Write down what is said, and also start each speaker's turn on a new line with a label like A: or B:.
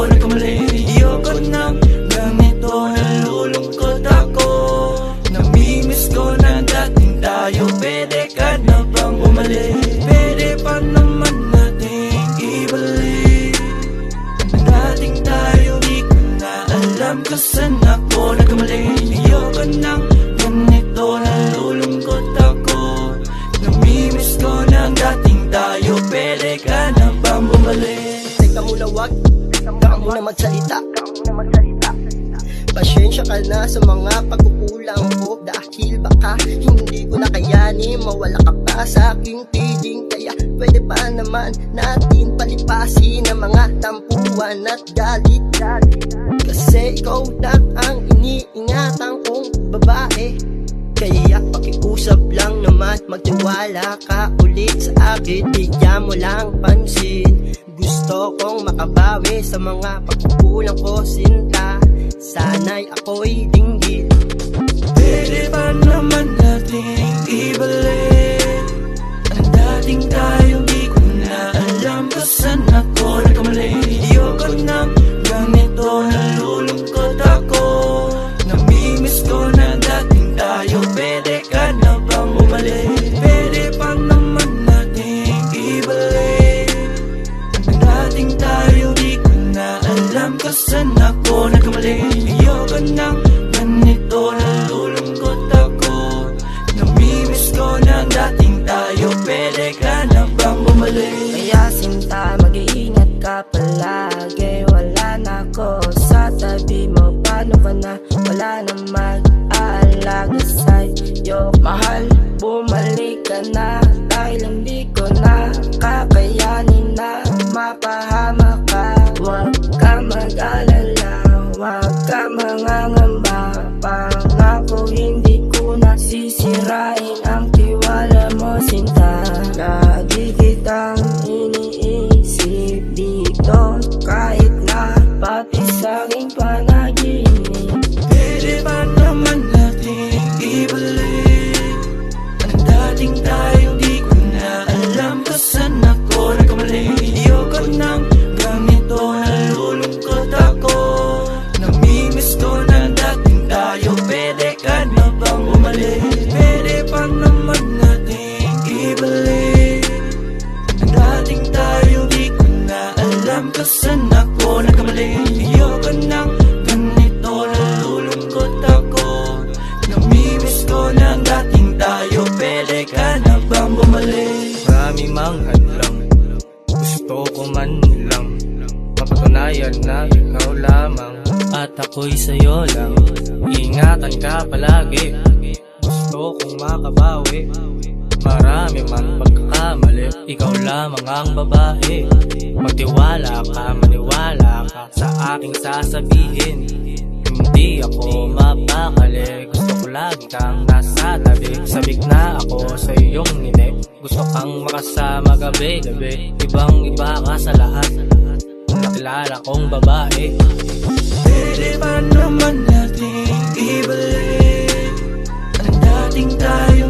A: nagkamali. Ayoko nang ganito, nalulungkot ako. Namimiss ko na dating tayo. Pwede ka na bang bumalik? Pwede pa naman nating ibalik ang dating tayo. Di ko na alam kung saan ako nagkamali. Ayoko nang ganito, nalulungkot ako. Namimiss ko na dating tayo. Pwede ka na bang bumalik?
B: Teka muna, wag ka muna magsalita. Pasyensya ka na sa mga pagkukulang ko, dahil baka hindi ko na kayanin. Mawala ka pa sa aking piling, kaya pwede pa naman natin palipasin ang mga tampuan at galit. Kasi ikaw lang ang iniingatan kong babae, kaya pakiusap lang naman, magtiwala ka ulit sa akin. Bigyan mo lang pansin, gusto kong makabawi sa mga pagkukulang ko, sinta. Sana'y ako'y dinggit.
A: Pwede pa naman nating ibalik ang dating tayo. Di ko na alam kung saan ako nagkamali. Ayoko nang ganito, nalulungkot ako. Namimiss ko na dating tayo. Pwede ka na bang bumalik? Pwede pa naman nating ibalik ang dating tayo. Di ko na alam kung saan ako nagkamali. Ayoko nang ganito, nalulungkot ako. Namimiss ko na dating tayo. Pwede ka na bang bumalik?
C: Kaya sinta, mag-iingat ka palagi. Wala na ako sa tabi mo. Paano ka na? Wala na mag-aalaga sa'yo. Mahal, bumalik ka na, dahil hindi ko na kakayanin na mapahama ka. Huwag ka mag-alala, huwag ka mangangamba. Pangako hindi ko na sisirain ang tiwala mo, sinta. Lagi kitang iniisip dito, kahit na pati sa aking panaginip.
A: Pwede pa naman nating ibalik ang dating tayo. Di ko na alam kung saan ako nagkamali. Ayoko nang ganito, nalulungkot ako. Namimiss ko na dating tayo. Pwede ka na bang bumalik? Pwede pa naman nating ibalik ang dating tayo. Di ko na alam kung saan ako nagkamali. Ayoko nang ganito, nalulungkot ako. Namimiss ko na dating tayo. Pwede ka na bang bumalik?
D: Marami mang hadlang, gusto ko man lang mapatunayan na ikaw lamang at ako'y sa'yo lang. Ingatan ka palagi, gusto kong makabawi. Marami mang pagkakamali, ikaw lamang ang babae. Magtiwala ka, maniwala ka sa aking sasabihin. Hindi ako mapakali, gusto ko lagi kang nasa tabi. Sabik na ako sa iyong ngiti, gusto kang makasama gabi-gabi. Ibang iba ka sa lahat, nakilala kong babae.
A: Pwede pa naman nating ibalik ang dating tayo.